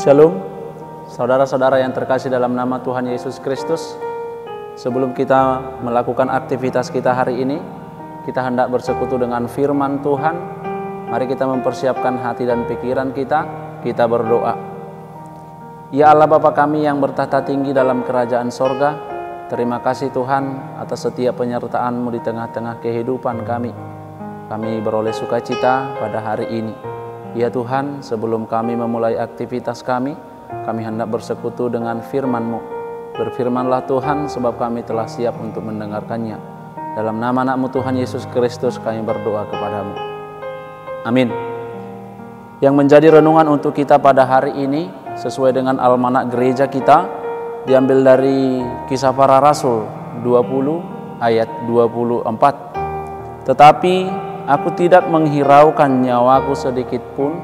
Shalom, saudara-saudara yang terkasih dalam nama Tuhan Yesus Kristus. Sebelum kita melakukan aktivitas kita hari ini, kita hendak bersekutu dengan firman Tuhan. Mari kita mempersiapkan hati dan pikiran kita berdoa. Ya Allah Bapa kami yang bertahta tinggi dalam kerajaan sorga, terima kasih Tuhan atas setiap penyertaan-Mu di tengah-tengah kehidupan kami. Kami beroleh sukacita pada hari ini. Ya Tuhan, sebelum kami memulai aktivitas kami hendak bersekutu dengan firman-Mu. Berfirmanlah Tuhan, sebab kami telah siap untuk mendengarkannya. Dalam nama anak-Mu Tuhan Yesus Kristus kami berdoa kepadamu. Amin. Yang menjadi renungan untuk kita pada hari ini, sesuai dengan almanak gereja kita, diambil dari Kisah Para Rasul 20 ayat 24. Tetapi aku tidak menghiraukan nyawaku sedikit pun,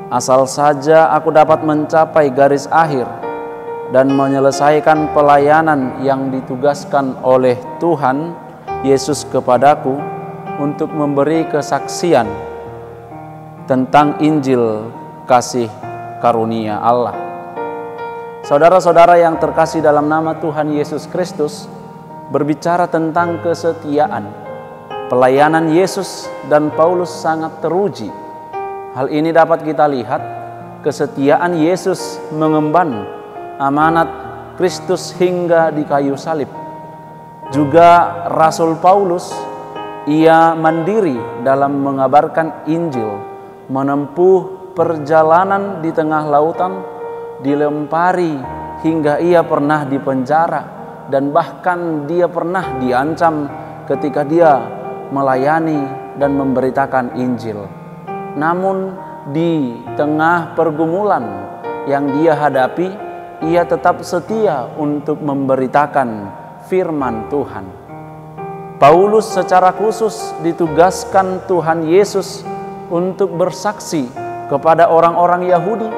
asal saja aku dapat mencapai garis akhir dan menyelesaikan pelayanan yang ditugaskan oleh Tuhan Yesus kepadaku untuk memberi kesaksian tentang Injil kasih karunia Allah. Saudara-saudara yang terkasih dalam nama Tuhan Yesus Kristus, berbicara tentang kesetiaan, pelayanan Yesus dan Paulus sangat teruji. Hal ini dapat kita lihat, kesetiaan Yesus mengemban amanat Kristus hingga di kayu salib. Juga Rasul Paulus, ia mandiri dalam mengabarkan Injil, menempuh perjalanan di tengah lautan, dilempari hingga ia pernah dipenjara, dan bahkan dia pernah diancam ketika dia melayani dan memberitakan Injil. Namun di tengah pergumulan yang dia hadapi, ia tetap setia untuk memberitakan firman Tuhan. Paulus secara khusus ditugaskan Tuhan Yesus untuk bersaksi kepada orang-orang Yahudi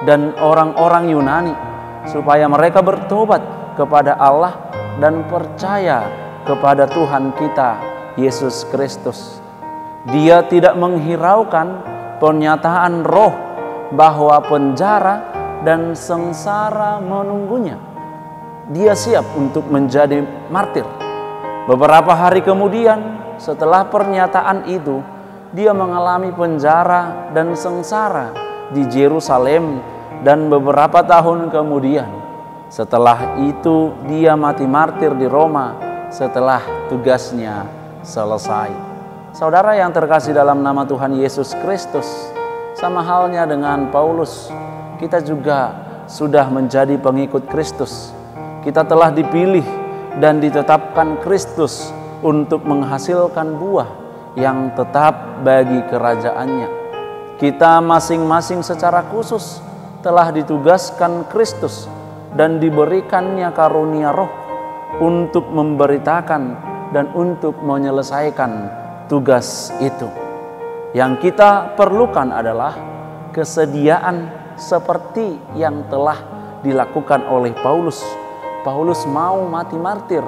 dan orang-orang Yunani supaya mereka bertobat kepada Allah dan percaya kepada Tuhan kita Yesus Kristus. Dia tidak menghiraukan pernyataan roh bahwa penjara dan sengsara menunggunya. Dia siap untuk menjadi martir. Beberapa hari kemudian setelah pernyataan itu, dia mengalami penjara dan sengsara di Yerusalem, dan beberapa tahun kemudian setelah itu dia mati martir di Roma setelah tugasnya selesai. Saudara yang terkasih dalam nama Tuhan Yesus Kristus, sama halnya dengan Paulus, kita juga sudah menjadi pengikut Kristus. Kita telah dipilih dan ditetapkan Kristus untuk menghasilkan buah yang tetap bagi kerajaannya. Kita masing-masing secara khusus telah ditugaskan Kristus dan diberikannya karunia roh untuk memberitakan dan untuk menyelesaikan tugas itu. Yang kita perlukan adalah kesediaan seperti yang telah dilakukan oleh Paulus. Paulus mau mati martir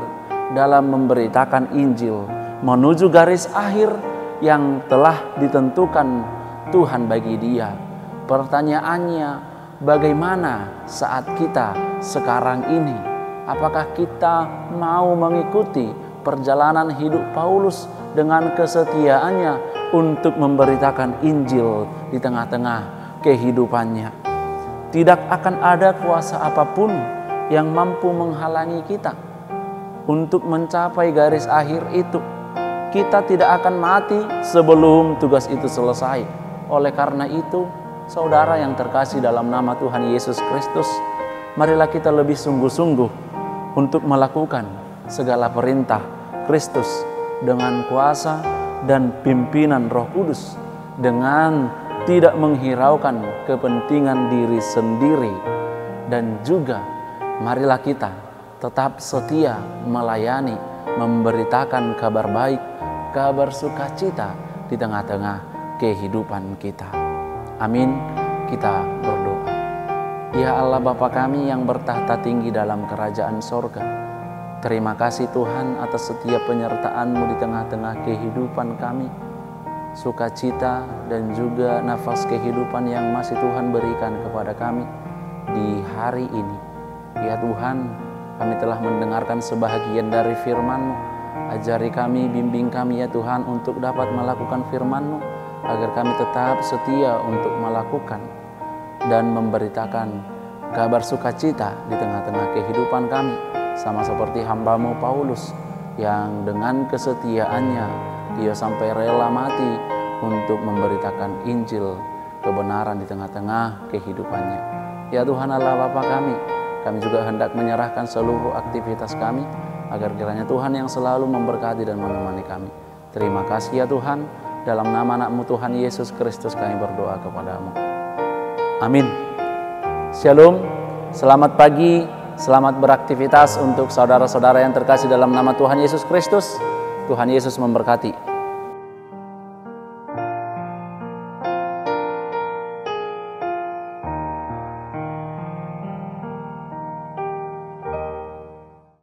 dalam memberitakan Injil menuju garis akhir yang telah ditentukan Tuhan bagi dia. Pertanyaannya, bagaimana saat kita sekarang ini? Apakah kita mau mengikuti perjalanan hidup Paulus dengan kesetiaannya untuk memberitakan Injil di tengah-tengah kehidupannya? Tidak akan ada kuasa apapun yang mampu menghalangi kita untuk mencapai garis akhir itu. Kita tidak akan mati sebelum tugas itu selesai. Oleh karena itu, saudara yang terkasih dalam nama Tuhan Yesus Kristus, marilah kita lebih sungguh-sungguh untuk melakukan segala perintah Kristus dengan kuasa dan pimpinan Roh Kudus, dengan tidak menghiraukan kepentingan diri sendiri. Dan juga marilah kita tetap setia melayani, memberitakan kabar baik, kabar sukacita di tengah-tengah kehidupan kita. Amin. Kita berdoa. Ya Allah Bapa kami yang bertahta tinggi dalam kerajaan sorga, terima kasih Tuhan atas setiap penyertaan-Mu di tengah-tengah kehidupan kami. sukacita, dan juga nafas kehidupan yang masih Tuhan berikan kepada kami di hari ini. Ya Tuhan, kami telah mendengarkan sebahagian dari firman-Mu. Ajari kami, bimbing kami ya Tuhan untuk dapat melakukan firman-Mu, agar kami tetap setia untuk melakukan dan memberitakan kabar sukacita di tengah-tengah kehidupan kami, sama seperti hamba-Mu Paulus yang dengan kesetiaannya dia sampai rela mati untuk memberitakan Injil kebenaran di tengah-tengah kehidupannya. Ya Tuhan Allah Bapa kami juga hendak menyerahkan seluruh aktivitas kami, agar kiranya Tuhan yang selalu memberkati dan menemani kami. Terima kasih ya Tuhan, dalam nama anak-Mu Tuhan Yesus Kristus kami berdoa kepadamu. Amin. Shalom, selamat pagi, selamat beraktivitas untuk saudara-saudara yang terkasih dalam nama Tuhan Yesus Kristus. Tuhan Yesus memberkati.